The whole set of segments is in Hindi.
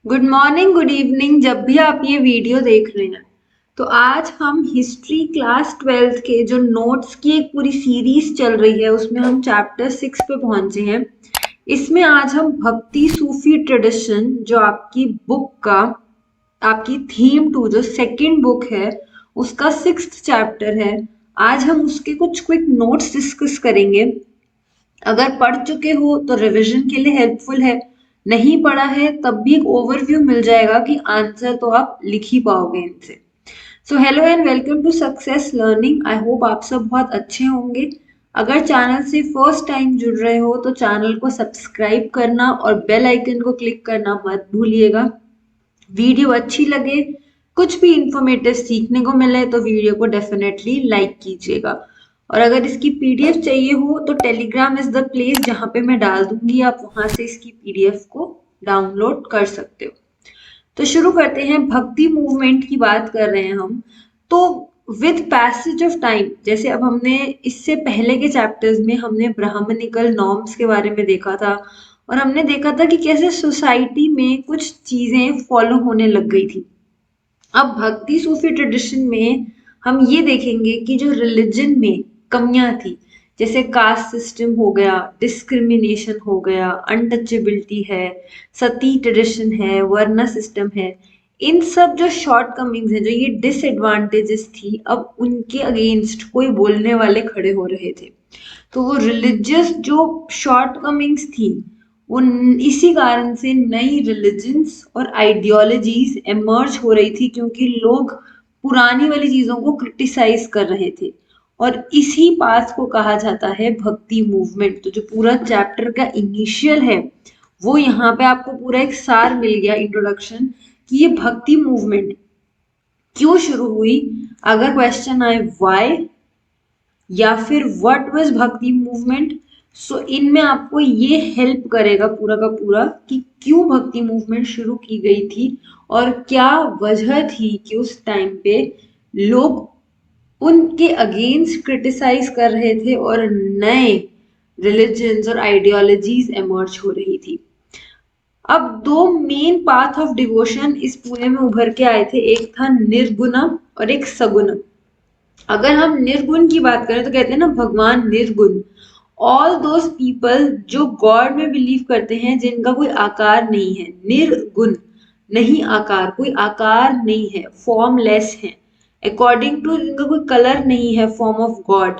गुड मॉर्निंग, गुड इवनिंग, जब भी आप ये वीडियो देख रहे हैं। तो आज हम हिस्ट्री क्लास 12th के जो नोट्स की एक पूरी सीरीज चल रही है उसमें हम चैप्टर 6 पे पहुंचे हैं। इसमें आज हम भक्ति सूफी ट्रेडिशन जो आपकी बुक का आपकी थीम टू जो सेकंड बुक है उसका 6th चैप्टर है। आज हम उसके कुछ क्विक नोट्स डिस्कस करेंगे। अगर पढ़ चुके हो तो रिवीजन के लिए हेल्पफुल है, नहीं पढ़ा है तब भी एक ओवरव्यू मिल जाएगा कि आंसर तो आप लिख ही पाओगे इनसे। So hello and welcome to success learning. I hope आप सब बहुत अच्छे होंगे। अगर चैनल से फर्स्ट टाइम जुड़ रहे हो तो चैनल को सब्सक्राइब करना और बेल आइकन को क्लिक करना मत भूलिएगा। वीडियो अच्छी लगे, कुछ भी इंफॉर्मेटिव सीखने को मिले तो वीडियो को डेफिनेटली लाइक कीजिएगा। और अगर इसकी पीडीएफ चाहिए हो तो टेलीग्राम इज द प्लेस जहां पे मैं डाल दूंगी, आप वहां से इसकी पीडीएफ को डाउनलोड कर सकते हो। तो शुरू करते हैं। भक्ति मूवमेंट की बात कर रहे हैं हम। तो विद पैसेज ऑफ टाइम, जैसे अब हमने इससे पहले के चैप्टर्स में हमने ब्राह्मणिकल नॉर्म्स के बारे में देखा था और हमने देखा था कि कैसे सोसाइटी में कुछ चीजें फॉलो होने लग गई थी। अब भक्ति सूफी ट्रेडिशन में हम ये देखेंगे कि जो रिलीजन में कमियां थी, जैसे कास्ट सिस्टम हो गया, डिस्क्रिमिनेशन हो गया, अनटचेबिलिटी है, सती ट्रेडिशन है, वर्ना सिस्टम है, इन सब जो शॉर्ट कमिंग्स हैं, जो ये डिसएडवांटेजेस थी, अब उनके अगेंस्ट कोई बोलने वाले खड़े हो रहे थे। तो वो रिलीजियस जो शॉर्ट कमिंग्स थी उन इसी कारण से नई रिलीजन्स और आइडियोलॉजीज एमर्ज हो रही थी, क्योंकि लोग पुरानी वाली चीजों को क्रिटिसाइज कर रहे थे। और इसी पाथ को कहा जाता है भक्ति मूवमेंट। तो जो पूरा चैप्टर का इनिशियल है वो यहाँ पे आपको पूरा एक सार मिल गया, इंट्रोडक्शन, कि ये भक्ति मूवमेंट क्यों शुरू हुई। अगर क्वेश्चन आए व्हाई या फिर व्हाट वाज भक्ति मूवमेंट, सो इनमें आपको ये हेल्प करेगा पूरा का पूरा कि क्यों भक्ति मूवमेंट शुरू की गई थी और क्या वजह थी कि उस टाइम पे लोग उनके अगेंस्ट क्रिटिसाइज कर रहे थे और नए रिलीजन्स और आइडियोलॉजीज एमर्ज हो रही थी। अब दो मेन पाथ ऑफ डिवोशन इस पूरे में उभर के आए थे, एक था निर्गुणम और एक सगुणम। अगर हम निर्गुण की बात करें तो कहते हैं ना भगवान निर्गुण। ऑल दोज पीपल जो गॉड में बिलीव करते हैं जिनका कोई आकार नहीं है, निर्गुण, नहीं आकार, कोई आकार नहीं है, फॉर्मलेस है, अकॉर्डिंग टू जिनका कोई कलर नहीं है, फॉर्म ऑफ गॉड,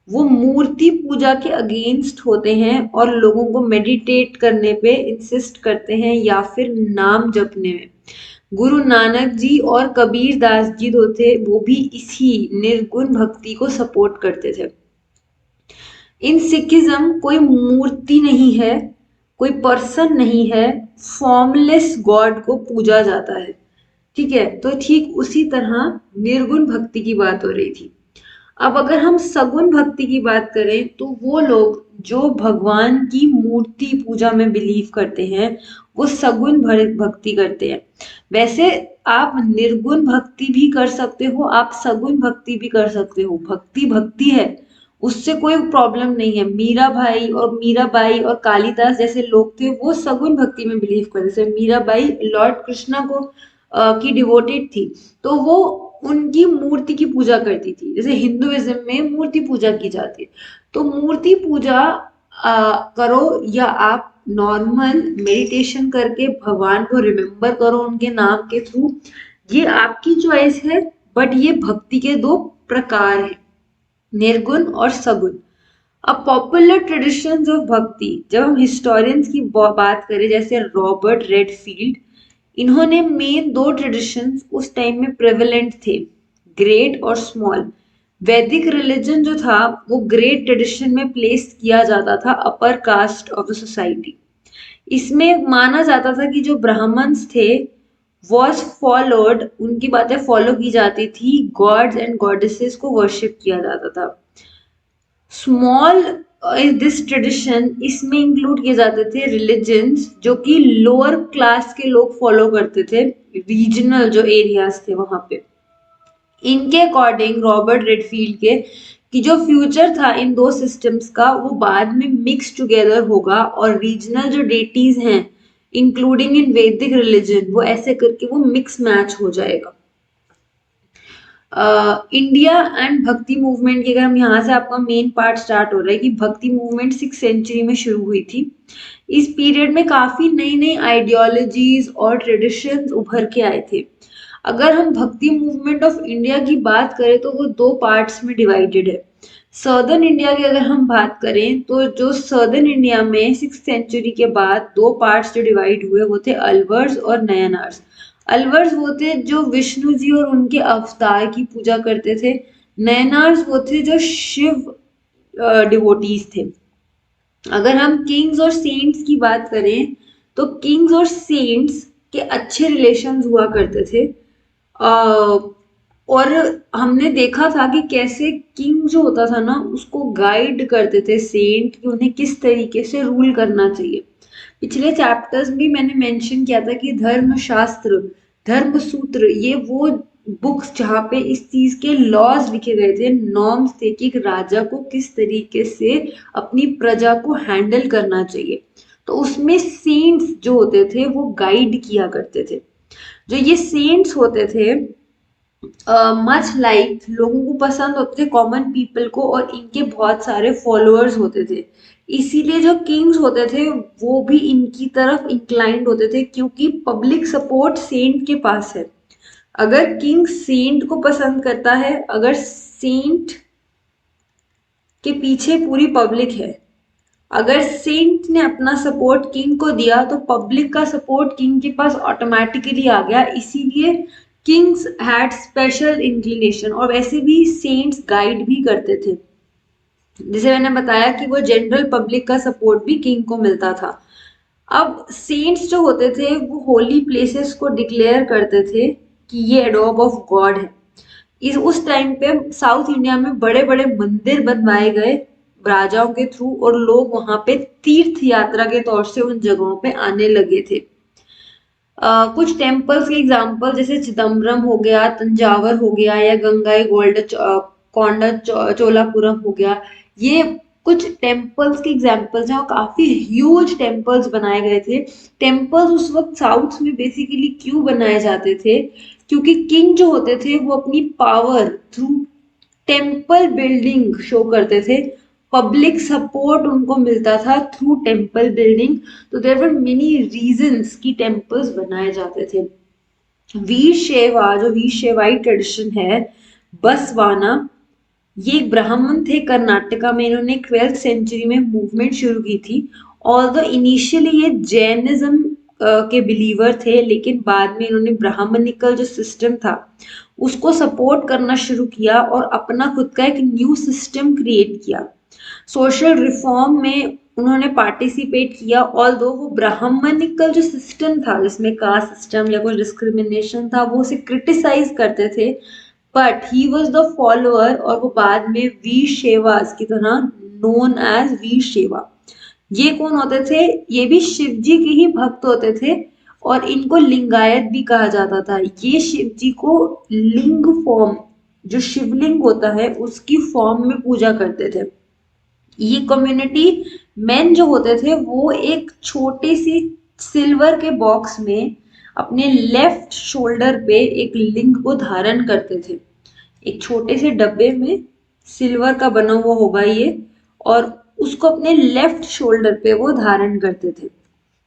वो मूर्ति पूजा के अगेंस्ट होते हैं और लोगों को मेडिटेट करने पे इंसिस्ट करते हैं या फिर नाम जपने में। गुरु नानक जी और कबीर दास जी जो थे वो भी इसी निर्गुण भक्ति को सपोर्ट करते थे। इन सिखिज्म कोई मूर्ति नहीं है, कोई पर्सन नहीं है, फॉर्मलेस गॉड को पूजा जाता है। ठीक है, तो ठीक उसी तरह निर्गुण भक्ति की बात हो रही थी। अब अगर हम सगुण भक्ति की बात करें तो वो लोग जो भगवान की मूर्ति पूजा में बिलीव करते हैं वो सगुण भक्ति करते हैं। वैसे आप निर्गुण भक्ति भी कर सकते हो, आप सगुण भक्ति भी कर सकते हो, भक्ति भक्ति है, उससे कोई प्रॉब्लम नहीं है। मीरा भाई और मीराबाई और कालिदास जैसे लोग थे वो सगुण भक्ति में बिलीव करते थे। मीराबाई लॉर्ड कृष्णा को की डिवोटेड थी, तो वो उनकी मूर्ति की पूजा करती थी। जैसे हिंदुइज्म में मूर्ति पूजा की जाती है, तो मूर्ति पूजा करो या आप नॉर्मल मेडिटेशन करके भगवान को रिमेम्बर करो उनके नाम के थ्रू, ये आपकी चॉइस है। बट ये भक्ति के दो प्रकार हैं, निर्गुण और सगुण। अब पॉपुलर ट्रेडिशंस ऑफ भक्ति, जब हम हिस्टोरियंस की बात करें जैसे रॉबर्ट रेडफील्ड, इन्होंने मेन दो ट्रेडिशंस उस टाइम में प्रेवलेंट थे, ग्रेट और स्मॉल। वैदिक रिलीजन जो था वो ग्रेट ट्रेडिशन में प्लेस किया जाता था, upper caste of the society. इसमें माना जाता था कि जो ब्राह्मण्स थे वॉज फॉलोड, उनकी बातें फॉलो की जाती थी, गॉड्स एंड गॉडेसेस को वर्शिप किया जाता था। स्मॉल दिस ट्रेडिशन, इसमें इंक्लूड किए जाते थे रिलीजन्स जो कि लोअर क्लास के लोग फॉलो करते थे, रीजनल जो एरियाज थे वहां पे। इनके अकॉर्डिंग रॉबर्ट रेडफील्ड के कि जो फ्यूचर था इन दो सिस्टम्स का वो बाद में मिक्स टुगेदर होगा और रीजनल जो डेटीज हैं इंक्लूडिंग इन वैदिक रिलीजन, वो ऐसे करके वो मिक्स मैच हो जाएगा। इंडिया एंड भक्ति मूवमेंट की, अगर हम यहाँ से, आपका मेन पार्ट स्टार्ट हो रहा है कि भक्ति मूवमेंट 6th सेंचुरी में शुरू हुई थी। इस पीरियड में काफी नई नई आइडियोलॉजीज और ट्रेडिशंस उभर के आए थे। अगर हम भक्ति मूवमेंट ऑफ इंडिया की बात करें तो वो दो पार्ट्स में डिवाइडेड है। सर्दर्न इंडिया की अगर हम बात करें तो जो सर्दर्न इंडिया में 6th सेंचुरी के बाद दो पार्ट्स जो डिवाइड हुए वो थे अलवर्स और नयनार्स। अलवर्स वो थे जो विष्णु जी और उनके अवतार की पूजा करते थे। नयनार्स वो थे जो शिव डिवोटीज थे। अगर हम किंग्स और सेंट्स की बात करें तो किंग्स और सेंट्स के अच्छे रिलेशंस हुआ करते थे। और हमने देखा था कि कैसे किंग जो होता था ना उसको गाइड करते थे सेंट कि उन्हें किस तरीके से रूल करना चाहिए। पिछले चैप्टर्स में मैंने मेंशन किया था कि धर्म शास्त्र, धर्म सूत्र, ये वो बुक्स जहाँ पे इस चीज के लॉज लिखे गए थे, नॉर्म्स थे कि एक राजा को किस तरीके से अपनी प्रजा को हैंडल करना चाहिए। तो उसमें सेंट्स जो होते थे वो गाइड किया करते थे। जो ये सेंट्स होते थे मच लाइक लोगों को पसंद होते थे कॉमन पीपल को, और इनके बहुत सारे फॉलोअर्स होते थे। इसीलिए जो किंग्स होते थे वो भी इनकी तरफ इंक्लाइंड होते थे क्योंकि पब्लिक सपोर्ट सेंट के पास है। अगर किंग सेंट को पसंद करता है, अगर सेंट के पीछे पूरी पब्लिक है, अगर सेंट ने अपना सपोर्ट किंग को दिया तो पब्लिक का सपोर्ट किंग के पास ऑटोमेटिकली आ गया। इसीलिए किंग्स हैड स्पेशल इंक्लिनेशन, और वैसे भी सेंट्स गाइड भी करते थे। जैसे मैंने बताया कि वो जनरल पब्लिक का सपोर्ट भी किंग को मिलता था। अब सेंट्स जो होते थे वो होली प्लेसेस को डिक्लेयर करते थे कि ये एडोब ऑफ गॉड है। इस उस टाइम पे साउथ इंडिया में बड़े बड़े मंदिर बनवाए गए राजाओं के थ्रू, और लोग वहां पे तीर्थ यात्रा के तौर से उन जगहों पे आने लगे थे। कुछ टेम्पल्स के एग्जांपल जैसे चिदम्बरम हो गया, तंजावर हो गया, या गंगाई गोल्ड कोंडा चोलापुरम हो गया, ये कुछ टेम्पल्स के एग्जांपल्स हैं और काफी ह्यूज टेम्पल्स बनाए गए थे। टेम्पल्स उस वक्त साउथ में बेसिकली क्यों बनाए जाते थे, क्योंकि किंग जो होते थे वो अपनी power through temple building show करते थे। पब्लिक सपोर्ट उनको मिलता था थ्रू टेम्पल बिल्डिंग। तो देयर वर मेनी रीजंस कि टेम्पल्स बनाए जाते थे। वीर शैवा, जो वीर शैवाई ट्रेडिशन है, बसवाना, ये एक ब्राह्मण थे कर्नाटका में। इन्होंने 12th सेंचुरी में मूवमेंट शुरू की थी। ऑल्दो इनिशियली ये जैनिज्म के बिलीवर थे, लेकिन बाद में इन्होंने ब्राह्मणिकल जो सिस्टम था उसको सपोर्ट करना शुरू किया और अपना खुद का एक न्यू सिस्टम क्रिएट किया। सोशल रिफॉर्म में उन्होंने पार्टिसिपेट किया। ऑल्दो वो ब्राह्मणिकल जो सिस्टम था जिसमें कास्ट सिस्टम या कुछ डिस्क्रिमिनेशन था वो उसे क्रिटिसाइज करते थे, but he was the follower, और वो बाद में वीर शैवाज की तरह नोन एज वीर शैवा। ये कौन होते थे? ये भी शिव जी के ही भक्त होते थे और इनको लिंगायत भी कहा जाता था। ये शिव जी को लिंग फॉर्म, जो शिवलिंग होता है उसकी फॉर्म में पूजा करते थे। ये कम्युनिटी मेन जो होते थे वो एक छोटे सी सिल्वर के बॉक्स में अपने लेफ्ट शोल्डर पे एक लिंग को धारण करते थे। एक छोटे से डब्बे में सिल्वर का बना हुआ होगा ये, और उसको अपने लेफ्ट शोल्डर पे वो धारण करते थे।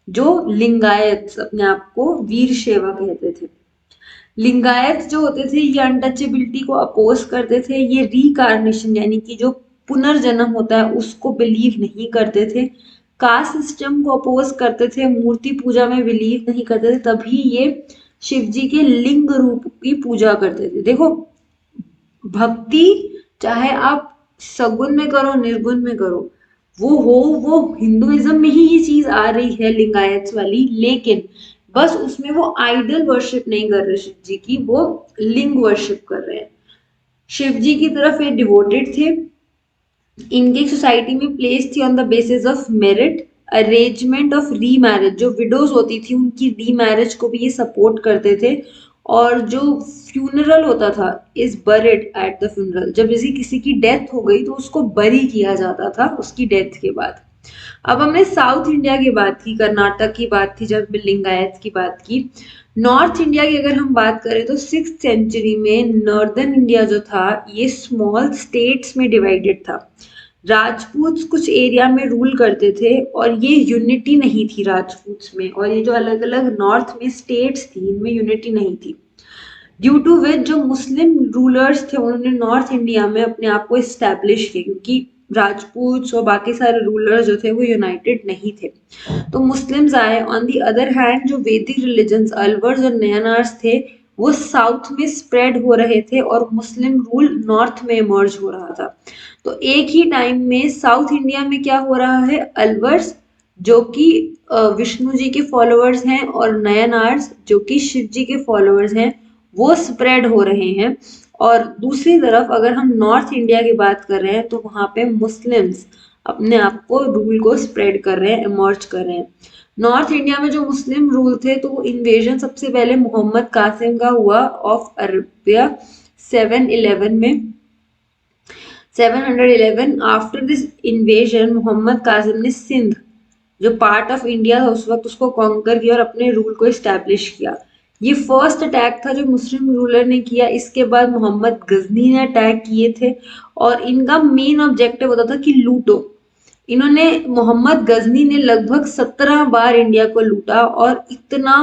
जो लिंगायत अपने आप को वीर शैवा कहते थे। लिंगायत जो होते थे ये अनटचेबिलिटी को अपोज करते थे। ये रिकार्नेशन यानी कि जो पुनर्जन्म होता है उसको बिलीव नहीं करते थे। कास्ट सिस्टम को अपोज करते थे। मूर्ति पूजा में बिलीव नहीं करते थे। तभी ये शिव जी के लिंग रूप की पूजा करते थे। देखो, भक्ति चाहे आप सगुन में करो निर्गुण में करो, वो हिंदुइज्म में ही ये चीज आ रही है लिंगायत वाली, लेकिन बस उसमें वो आइडल वर्शिप नहीं कर रहे शिव जी की, वो लिंग वर्शिप कर रहे हैं। शिव जी की तरफ ये डिवोटेड थे। इनकी सोसाइटी में प्लेस थी on the basis of merit, arrangement of री मैरिज। जो विडोज होती थी उनकी री मैरिज को भी ये सपोर्ट करते थे। और जो फ्यूनरल होता था is buried at the funeral, जब किसी की डेथ हो गई तो उसको बरी किया जाता था उसकी डेथ के बाद। अब हमने साउथ इंडिया की बात की, कर्नाटक की बात थी, जब लिंगायत की बात की। नॉर्थ इंडिया की अगर हम बात करें तो 6th सेंचुरी में नॉर्दर्न इंडिया जो था ये स्मॉल स्टेट्स में डिवाइडेड था। राजपूत कुछ एरिया में रूल करते थे और ये यूनिटी नहीं थी राजपूत में, और ये जो अलग अलग नॉर्थ में स्टेट्स थी इनमें यूनिटी नहीं थी। ड्यू टू विच जो मुस्लिम रूलर्स थे उन्होंने नॉर्थ इंडिया में अपने आप को इस्टेब्लिश किया, क्योंकि राजपूत और बाकी सारे रूलर्स जो थे वो यूनाइटेड नहीं थे, तो मुस्लिम्स आए। ऑन दी अदर हैंड जो वैदिक रिलीजन्स अल्वर्स और नयनार्स थे वो साउथ में स्प्रेड हो रहे थे और मुस्लिम रूल नॉर्थ में इमर्ज हो रहा था। तो एक ही टाइम में साउथ इंडिया में क्या हो रहा है, अलवर्स जो कि विष्णु जी के फॉलोअर्स हैं और नयनार्स जो कि शिव जी के फॉलोअर्स हैं वो स्प्रेड हो रहे हैं। और दूसरी तरफ अगर हम नॉर्थ इंडिया की बात कर रहे हैं तो वहां पे मुस्लिम्स अपने आप को रूल को स्प्रेड कर रहे हैं, इमर्ज कर रहे हैं। नॉर्थ इंडिया में जो मुस्लिम रूल थे तो वो इन्वेजन सबसे पहले मोहम्मद कासिम का हुआ ऑफ अरबिया 711 में। 711 after this invasion Mohammad Qasim ने सिंध जो पार्ट ऑफ इंडिया था उस वक्त उसको कॉन्कर किया और अपने रूल को इस्टेब्लिश किया। ये फर्स्ट अटैक था जो मुस्लिम रूलर ने किया। इसके बाद मोहम्मद गजनी ने अटैक किए थे और इनका मेन ऑब्जेक्टिव होता था कि लूटो। इन्होंने मोहम्मद गजनी ने लगभग 17 बार इंडिया को लूटा और इतना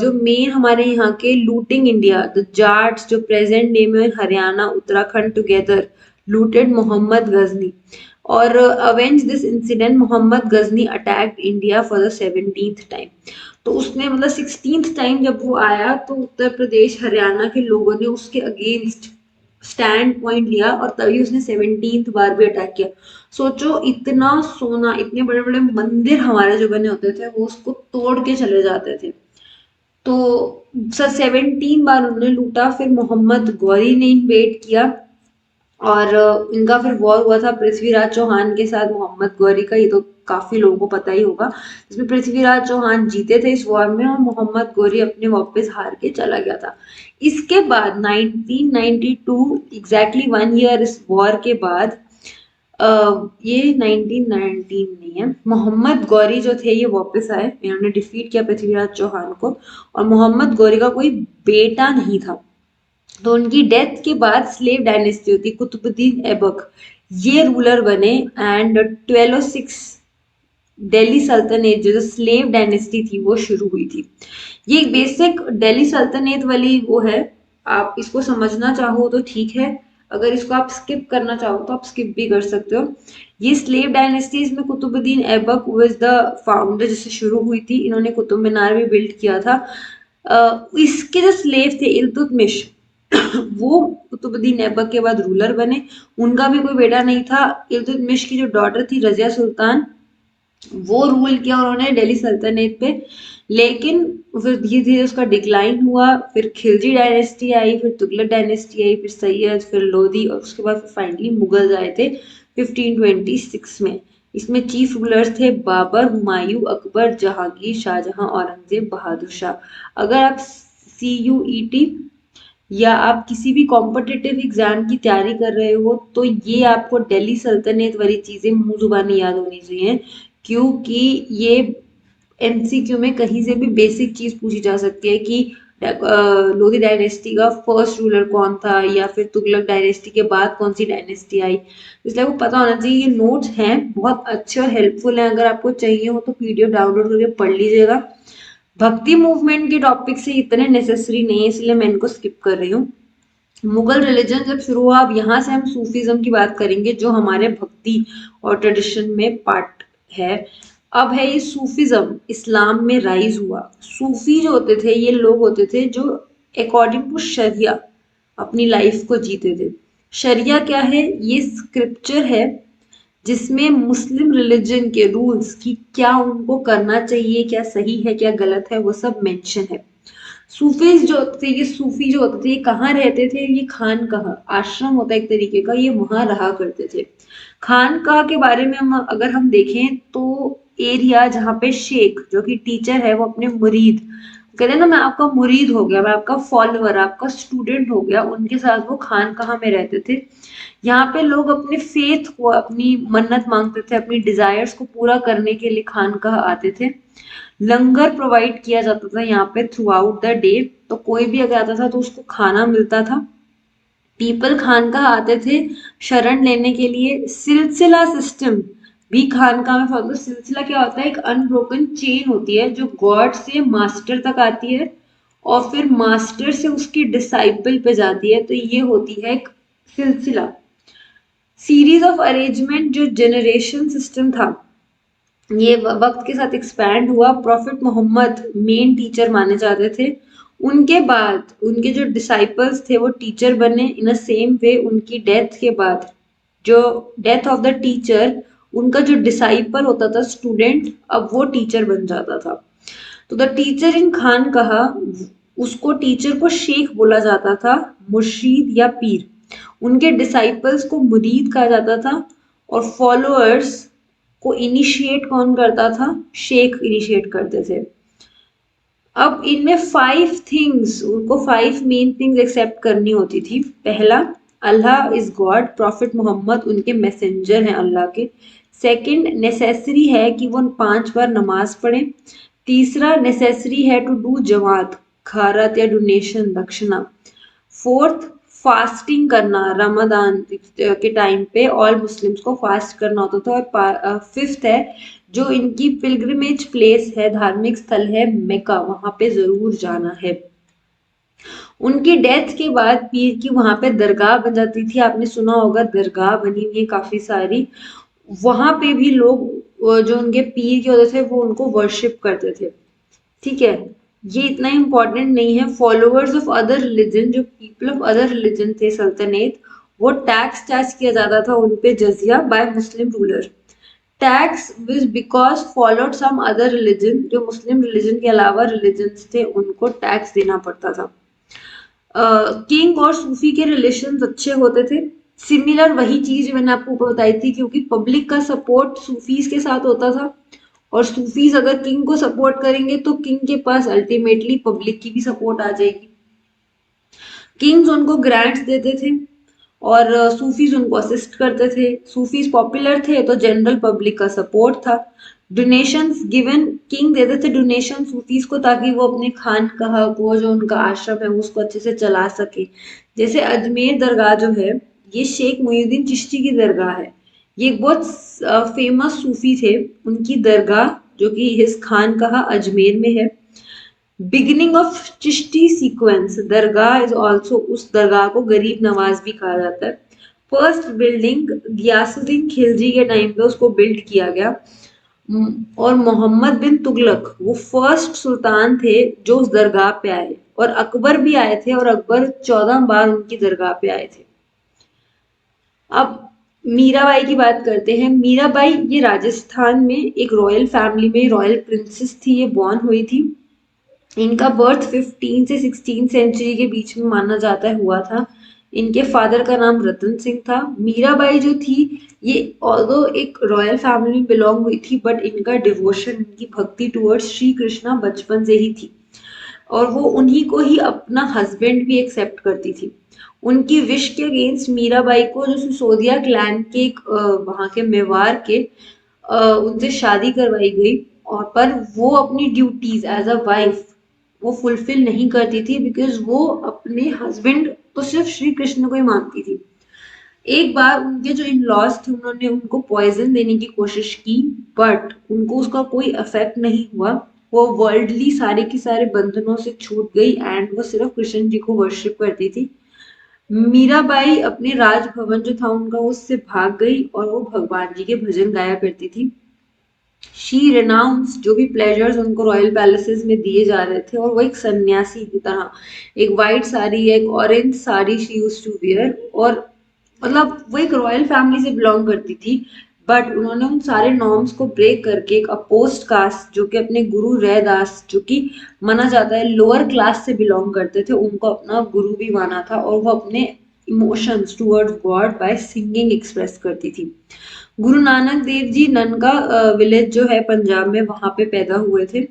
जो मेन हमारे यहाँ के लूटिंग इंडिया द जाट्स जो प्रेजेंट डे में हरियाणा उत्तराखंड टुगेदर लूटेड मोहम्मद गजनी। और avenge this incident Mohammad Ghazni attacked India for the 17th time. तो उसने मतलब 16th टाइम जब वो आया तो उत्तर प्रदेश हरियाणा के लोगों ने उसके अगेंस्ट स्टैंड पॉइंट लिया और तभी उसने 17th बार भी अटैक किया। सोचो इतना सोना, इतने बड़े बड़े मंदिर हमारे जो बने होते थे वो उसको तोड़ के चले जाते थे। तो सर 17 बार उन्होंने लूटा। फिर मोहम्मद गौरी ने इन्वेड किया और इनका फिर वॉर हुआ था पृथ्वीराज चौहान के साथ मोहम्मद गौरी का, ये तो काफी लोगों को पता ही होगा। इसमें पृथ्वीराज चौहान जीते थे इस वॉर में और मोहम्मद गौरी अपने वापस हार के चला गया था। इसके बाद 1992 एग्जैक्टली 1 ईयर इस वॉर के बाद ये 1919 नहीं है, मोहम्मद गौरी जो थे ये वापस आए, इन्होंने डिफीट किया पृथ्वीराज चौहान को और मोहम्मद गौरी का कोई बेटा नहीं था। तो उनकी डेथ के बाद स्लेव डायनेस्टी होती कुतुबुद्दीन ऐबक ये रूलर बने एंड 1206 दिल्ली सल्तनत जो स्लेव डायनेस्टी थी वो शुरू हुई थी। ये बेसिक दिल्ली सल्तनत वाली वो है, आप इसको समझना चाहो तो ठीक है, अगर इसको आप स्किप करना चाहो तो आप स्किप भी कर सकते हो। ये स्लेव डायनेस्टी इसमें Qutubuddin Aibak was the founder जिससे शुरू हुई थी, इन्होंने कुतुब मीनार भी बिल्ड किया था। इसके जो स्लेव थे इल्तुतमिश वो कुतुबुद्दीन ऐबक के बाद रूलर बने, उनका भी कोई बेटा नहीं था। इल्तुतमिश की जो डॉटर थी रजिया सुल्तान वो रूल किया उन्होंने दिल्ली सल्तनत पे, लेकिन फिर धीरे धीरे उसका डिक्लाइन हुआ। फिर खिलजी डायनेस्टी आई, फिर तुगलक डायनेस्टी आई, फिर सैयद, फिर लोधी और उसके बाद फिर फाइनली मुगल आए थे 1526 में। इसमें चीफ रूलर्स थे बाबर, हुमायूं, अकबर, जहांगीर, शाहजहां, औरंगजेब, बहादुर शाह। अगर आप CUET या आप किसी भी कॉम्पिटिटिव एग्जाम की तैयारी कर रहे हो तो ये आपको दिल्ली सल्तनत वाली चीजें मुंह जुबानी याद होनी चाहिए, क्योंकि ये MCQ में कहीं से भी बेसिक चीज पूछी जा सकती है कि लोधी डायनेस्टी का फर्स्ट रूलर कौन था या फिर तुगलक डायनेस्टी के बाद कौन सी डायनेस्टी आई, इसलिए आपको पता होना चाहिए। ये नोट्स हैं बहुत अच्छे और हेल्पफुल हैं, अगर आपको चाहिए हो तो PDF डाउनलोड करके पढ़ लीजिएगा। भक्ति मूवमेंट के टॉपिक से इतने नेसेसरी नहीं है इसलिए मैं इनको स्किप कर रही हूँ। मुगल रिलीजन जब शुरू हुआ, अब यहाँ से हम सूफीज्म की बात करेंगे जो हमारे भक्ति और ट्रेडिशन में पार्ट है। अब है ये सूफीज्म इस्लाम में राइज हुआ। सूफी जो होते थे ये लोग होते थे जो अकॉर्डिंग टू शरिया अपनी लाइफ को जीते थे। शरिया क्या है, ये स्क्रिप्चर है जिसमें मुस्लिम रिलीजन के रूल्स की क्या उनको करना चाहिए, क्या सही है क्या गलत है, वो सब मेंशन है। सूफीज जो होते थे, ये सूफी जो होते थे ये कहाँ रहते थे, ये खानकाह आश्रम होता है एक तरीके का, ये वहां रहा करते थे। खानकाह के बारे में हम अगर हम देखें तो एरिया जहाँ पे शेख जो कि टीचर है वो अपने मुरीद कहते हैं ना, मैं आपका मुरीद हो गया, मैं आपका फॉलोअर, आपका स्टूडेंट हो गया, उनके साथ वो खानकाहा में रहते थे। यहाँ पे लोग अपने फेथ को, अपनी मन्नत मांगते थे, अपनी डिजायर्स को पूरा करने के लिए खानकाहा आते थे। लंगर प्रोवाइड किया जाता था यहाँ पे थ्रू आउट द डे, तो कोई भी अगर आता था तो उसको खाना मिलता था। पीपल खानकाह आते थे शरण लेने के लिए। सिलसिला सिस्टम भी खानकाह में फॉलो। सिलसिला क्या होता है? एक अनब्रोकन चेन होती है जो गॉड से मास्टर तक आती है और फिर मास्टर से उसकी डिसाइपल पे जाती है, तो ये होती है एक सिलसिला। सीरीज ऑफ अरेंजमेंट जो जनरेशन सिस्टम था, ये वक्त के साथ एक्सपैंड हुआ। प्रॉफिट मोहम्मद मेन टीचर माने जाते थे। उनके बाद उनके जो डिसाइपल्स थे वो टीचर बने। इन अ सेम वे उनकी डेथ के बाद, जो डेथ ऑफ द टीचर, उनका जो डिसाइपल होता था, स्टूडेंट, अब वो टीचर बन जाता था। तो द टीचर इन खान कहा, उसको टीचर को शेख बोला जाता था, मुर्शीद या पीर। उनके डिसाइपल्स को मुरीद कहा जाता था और फॉलोअर्स को इनिशिएट कौन करता था? शेख इनिशिएट करते थे। अब इनमें 5 थिंग्स, उनको 5 मेन थिंग्स एक्सेप्ट करनी होती थी। पहला, अल्लाह इज गॉड, प्रॉफिट मोहम्मद उनके मैसेंजर हैं अल्लाह के। सेकंड, नेसेसरी है कि वो 5 बार नमाज पढ़ें। तीसरा, नेसेसरी है टू डू जमात, खारत या डोनेशन, दक्षिणा। फोर्थ, फास्टिंग करना, रमदान के टाइम पे ऑल मुस्लिम्स को फास्ट करना होता था। और फिफ्थ है, जो इनकी पिलग्रिमेज प्लेस है, धार्मिक स्थल है मेका, वहां पे जरूर जाना है। उनकी डेथ के बाद पीर की वहां पे दरगाह बन जाती थी। आपने सुना होगा, दरगाह बनी हुई है काफी सारी। वहां पे भी लोग जो उनके पीर के होते थे वो उनको वर्शिप करते थे। ठीक है, ये इतना इम्पोर्टेंट नहीं है। फॉलोअर्स ऑफ अदर रिलीजन, जो पीपल ऑफ अदर रिलीजन थे सल्तनत, वो टैक्स चार्ज किया जाता था उन पे, जजिया, by Muslim ruler. Tax which because followed some other religion, जो मुस्लिम रिलीजन के अलावा रिलीजन थे उनको टैक्स देना पड़ता था। किंग और सूफी के रिलेशन अच्छे होते थे। सिमिलर वही चीज मैंने आपको ऊपर बताई थी, क्योंकि पब्लिक का सपोर्ट सूफीज के साथ होता था और सूफीज अगर किंग को सपोर्ट करेंगे तो किंग के पास अल्टीमेटली पब्लिक की भी सपोर्ट आ जाएगी। किंग्स उनको ग्रांट्स देते थे और सूफीज उनको असिस्ट करते थे। सूफीज पॉपुलर थे तो जनरल पब्लिक का सपोर्ट था। डोनेशंस गिवन, किंग देते थे डोनेशन सूफीज को ताकि वो अपने खानकाह को, जो उनका आश्रम है, उसको अच्छे से चला सके। जैसे अजमेर दरगाह जो है, ये शेख मुहिउद्दीन चिश्ती की दरगाह है। ये एक बहुत फेमस सूफी थे, उनकी दरगाह जो कि हिस खानकाह अजमेर में है। Beginning of Chishti sequence, Dargah is also, उस दरगाह को गरीब नवाज भी कहा जाता है। फर्स्ट बिल्डिंग गियासुद्दीन खिलजी के टाइम पे उसको बिल्ड किया गया। और मोहम्मद बिन तुगलक वो फर्स्ट सुल्तान थे जो उस दरगाह पे आए, और अकबर भी आए थे, और अकबर 14 बार उनकी दरगाह पे आए थे। अब मीराबाई की बात करते हैं। मीराबाई ये राजस्थान में एक रॉयल फैमिली में रॉयल प्रिंसेस थी, ये बॉर्न हुई थी। इनका बर्थ 15 से 16 सेंचुरी के बीच में माना जाता है हुआ था। इनके फादर का नाम रतन सिंह था। मीराबाई जो थी, ये ऑल्दो एक रॉयल फैमिली में बिलोंग हुई थी, बट इनका डिवोशन, इनकी भक्ति टुवर्ड्स श्री कृष्णा बचपन से ही थी और वो उन्हीं को ही अपना हस्बैंड भी एक्सेप्ट करती थी। उनकी विश के अगेंस्ट मीराबाई को जो सिसोदिया क्लैन के एक वहाँ के मेवार के उनसे शादी करवाई गई, और पर वो अपनी ड्यूटीज एज अ वाइफ वो फुलफिल नहीं करती थी, बिकॉज वो अपने हस्बैंड तो सिर्फ श्री कृष्ण को ही मानती थी। एक बार उनके जो इन लॉज थे उन्होंने उनको पॉइजन देने की कोशिश की, बट उनको उसका कोई इफेक्ट नहीं हुआ। वो वर्ल्डली सारे के सारे बंधनों से छूट गई एंड वो सिर्फ कृष्ण जी को वर्शिप करती थी। मीराबाई अपने राजभवन जो था उनका, उससे भाग गई और वो भगवान जी के भजन गाया करती थी। शी रिनाउंस जो भी प्लेजर्स उनको रॉयल पैलेसेस में दिए जा रहे थे, और वो एक सन्यासी की तरह, एक वाइट साड़ी, एक orange sari she used to wear, और मतलब वो एक रॉयल फैमिली से बिलोंग करती थी, बट उन्होंने उन सारे नॉर्म्स को ब्रेक करके एक अपोस्ट कास्ट, जो कि अपने गुरु रैदास, जो कि माना जाता है लोअर क्लास से बिलोंग करते थे, उनको अपना गुरु भी माना था और वो अपने emotions towards God by singing express करती थी। गुरु नानक देव जी ननका विलेज जो है पंजाब में, वहां पे पैदा हुए थे।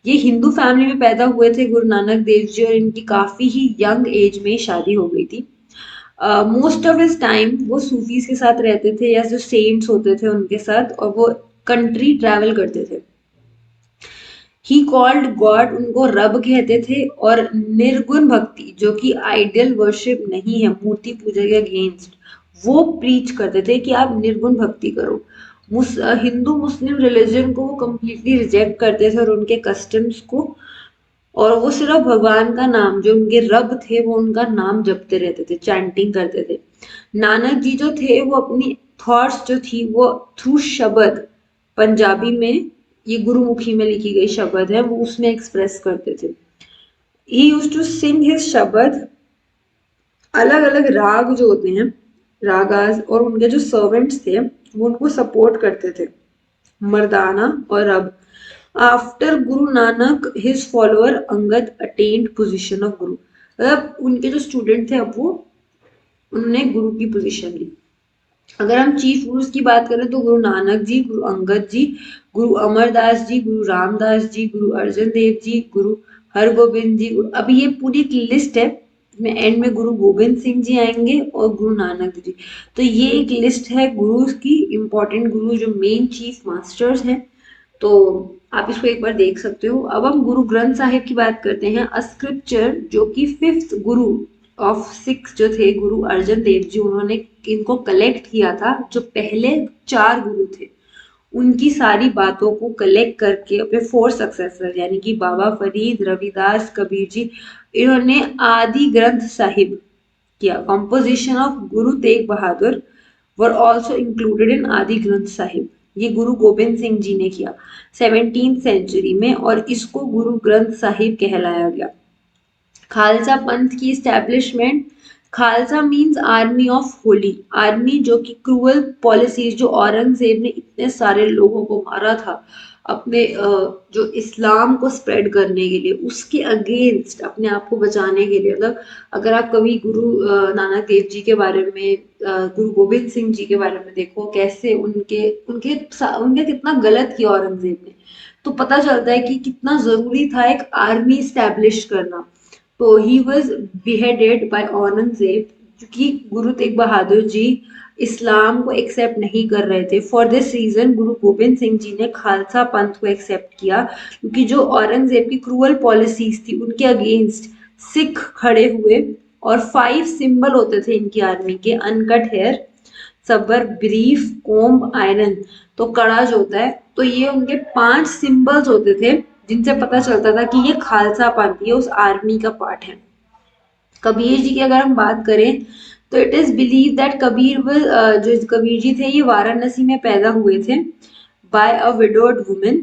ये हिंदू फैमिली में पैदा हुए थे गुरु नानक देव जी, और इनकी काफी ही यंग एज में शादी हो गई थी। मोस्ट ऑफ हिज टाइम वो सूफीज के साथ रहते थे, या जो सेंट्स होते थे उनके साथ, और वो कंट्री ट्रैवल करते थे। ही कॉल्ड गॉड, उनको रब कहते थे, और निर्गुण भक्ति जो कि आइडियल वर्शिप नहीं है, मूर्ति पूजा के अगेंस्ट, वो प्रीच करते थे कि आप निर्गुण भक्ति करो। हिंदू मुस्लिम रिलीजन को वो कम्प्लीटली रिजेक्ट करते थे और उनके कस्टम्स को, और वो सिर्फ भगवान का नाम, जो उनके रब थे वो उनका नाम जपते रहते थे, चैंटिंग करते थे। नानक जी जो थे वो अपनी थॉट्स जो थी वो थ्रू शब्द, पंजाबी में ये गुरुमुखी में लिखी गई शब्द है, वो उसमें एक्सप्रेस करते थे। He used to sing his शब्द, अलग अलग राग जो होते हैं, रागाज, और उनके जो सर्वेंट्स थे वो उनको सपोर्ट करते थे, मर्दाना और रब। After Guru Nanak his follower Angad attend position of गुरु, मतलब उनके जो स्टूडेंट थे अब वो, उन्होंने गुरु की पोजीशन ली। अगर हम चीफ गुरुज की बात करें तो गुरु नानक जी, गुरु अंगद जी, गुरु अमरदास जी, गुरु रामदास जी, गुरु अर्जन देव जी, गुरु हरगोबिंद जी। अभी ये पूरी एक लिस्ट है, में एंड में गुरु गोबिंद सिंह जी आएंगे और गुरु नानक जी। तो ये एक लिस्ट है गुरुज की, इंपॉर्टेंट गुरु जो मेन चीफ मास्टर्स हैं। तो आप इसको एक बार देख सकते हो। अब हम गुरु ग्रंथ साहिब की बात करते हैं। अ स्क्रिप्चर जो कि फिफ्थ गुरु ऑफ सिक्स जो थे गुरु अर्जन देव जी, उन्होंने इनको कलेक्ट किया था। जो पहले 4 गुरु थे उनकी सारी बातों को कलेक्ट करके अपने 4 सक्सेसर यानी कि बाबा फरीद, रविदास, कबीर जी, इन्होंने आदि ग्रंथ साहिब किया। Composition of Guru Tegh Bahadur were also included in आदि ग्रंथ साहिब। ये गुरु गोबिंद सिंह जी ने किया 17th सेंचुरी में, और इसको गुरु ग्रंथ साहिब कहलाया गया। खालसा पंथ की establishment. Khalsa means army of Holi, army जो कि क्रूअल पॉलिसीज, जो औरंगजेब ने इतने सारे लोगों को मारा था अपने जो इस्लाम को स्प्रेड करने के लिए, उसके अगेंस्ट अपने आप को बचाने के लिए। मतलब अगर आप कभी गुरु नानक देव जी के बारे में, गुरु गोबिंद सिंह जी के बारे में देखो, कैसे उनके उनके उनके कितना गलत किया औरंगजेब ने, तो पता चलता है कि कितना जरूरी था एक आर्मी स्टैब्लिश करना। तो he was beheaded by Aurangzeb, क्योंकि गुरु तेग बहादुर जी इस्लाम को एक्सेप्ट नहीं कर रहे थे। For this reason Guru Gobind Singh ji ने खालसा पंथ को एक्सेप्ट किया, क्योंकि जो औरंगजेब की क्रूअल पॉलिसीज थी उनके अगेंस्ट सिख खड़े हुए। और 5 सिंबल होते थे इनकी आर्मी के, अनकट हेयर, सबर, ब्रीफ, कोम्ब, आयरन। तो कड़ा जो होता है, तो ये उनके 5 सिंबल्स होते थे जिनसे पता चलता था कि ये खालसा पंथ, ये उस आर्मी का पार्ट है। कबीर जी की अगर हम बात करें तो it is believe that Kabir जो कबीर जी थे ये वाराणसी में पैदा हुए थे by a widowed women,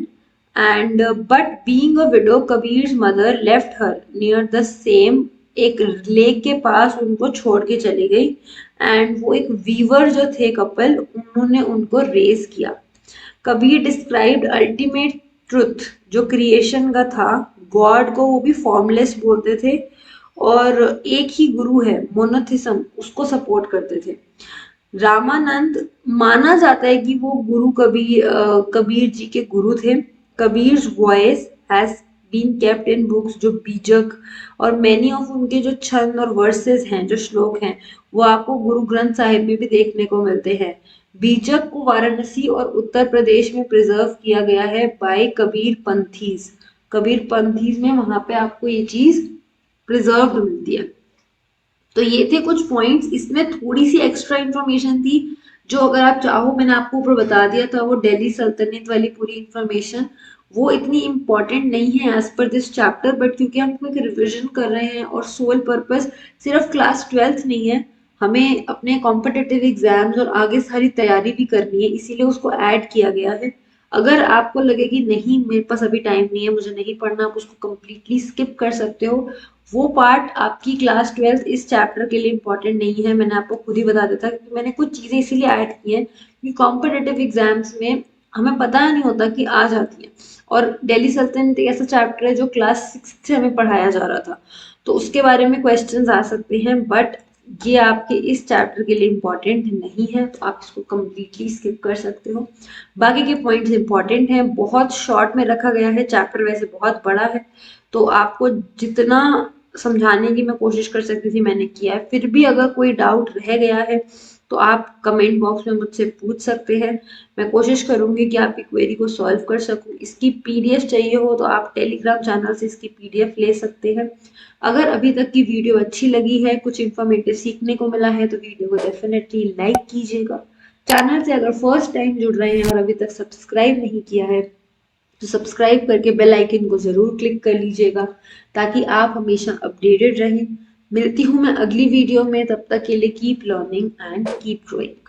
and but being a widow Kabir mother left her near the same, एक लेक के पास उनको छोड़ के चली गई। एंड वो एक वीवर जो थे कपल, उन्होंने उनको रेज किया। कबीर डिस्क्राइब्ड अल्टीमेट ट्रुथ, जो क्रिएशन का था, गॉड को वो भी फॉर्मलेस बोलते थे, और एक ही गुरु है, मोनोथिज्म, उसको सपोर्ट करते थे। रामानंद माना जाता है कि वो कबीर जी के गुरु थे। Kabir voice has been kept in books, जो बीजक और मैनी ऑफ उनके जो छंद और वर्सेस हैं, जो श्लोक हैं, वो आपको गुरु ग्रंथ साहिब में भी देखने को मिलते हैं। बीजक को वाराणसी और उत्तर प्रदेश में प्रिजर्व किया गया है बाय कबीर पंथीज। कबीर पंथीज में वहां पे आपको ये चीज प्रिजर्व मिलती है। तो ये थे कुछ पॉइंट्स, इसमें थोड़ी सी एक्स्ट्रा इंफॉर्मेशन थी जो अगर आप चाहो, मैंने आपको ऊपर बता दिया था, वो दिल्ली सल्तनत वाली पूरी इंफॉर्मेशन, वो इतनी इंपॉर्टेंट नहीं है as per this chapter, but क्योंकि हम एक रिविजन कर रहे हैं और सोल पर्पस सिर्फ क्लास 12th नहीं है, हमें अपने कॉम्पिटिटिव एग्जाम्स और आगे सारी तैयारी भी करनी है, इसीलिए उसको ऐड किया गया है। अगर आपको लगे कि नहीं मेरे पास अभी टाइम नहीं है, मुझे नहीं पढ़ना, आप उसको कम्प्लीटली स्किप कर सकते हो। वो पार्ट आपकी क्लास 12th इस चैप्टर के लिए इंपॉर्टेंट नहीं है, मैंने आपको खुद ही बता दिया था, क्योंकि मैंने कुछ चीजें इसीलिए ऐड की हैं कि कॉम्पिटिटिव एग्जाम्स में हमें पता नहीं होता कि आ जाती है। और दिल्ली सल्तनत एक ऐसा चैप्टर है जो क्लास 6 से हमें पढ़ाया जा रहा था, तो उसके बारे में क्वेश्चंस आ सकते हैं। बट ये आपके इस चैप्टर के लिए इम्पॉर्टेंट नहीं है, तो आप इसको कम्प्लीटली स्किप कर सकते हो। बाकी के पॉइंट्स इम्पॉर्टेंट हैं, बहुत शॉर्ट में रखा गया है, चैप्टर वैसे बहुत बड़ा है, तो आपको जितना समझाने की मैं कोशिश कर सकती थी मैंने किया है। फिर भी अगर कोई डाउट रह गया है तो आप कमेंट बॉक्स में मुझसे पूछ सकते हैं, मैं कोशिश करूंगी कि आपकी क्वेरी को सॉल्व कर सकूं। इसकी पीडीएफ चाहिए हो तो आप टेलीग्राम चैनल से इसकी पीडीएफ ले सकते हैं। अगर अभी तक की वीडियो अच्छी लगी है, कुछ इन्फॉर्मेटिव सीखने को मिला है, तो वीडियो को डेफिनेटली लाइक कीजिएगा। चैनल से अगर फर्स्ट टाइम जुड़ रहे हैं और अभी तक सब्सक्राइब नहीं किया है तो सब्सक्राइब करके बेल आइकन को जरूर क्लिक कर लीजिएगा, ताकि आप हमेशा अपडेटेड रहें। मिलती हूँ मैं अगली वीडियो में, तब तक के लिए keep learning and keep growing.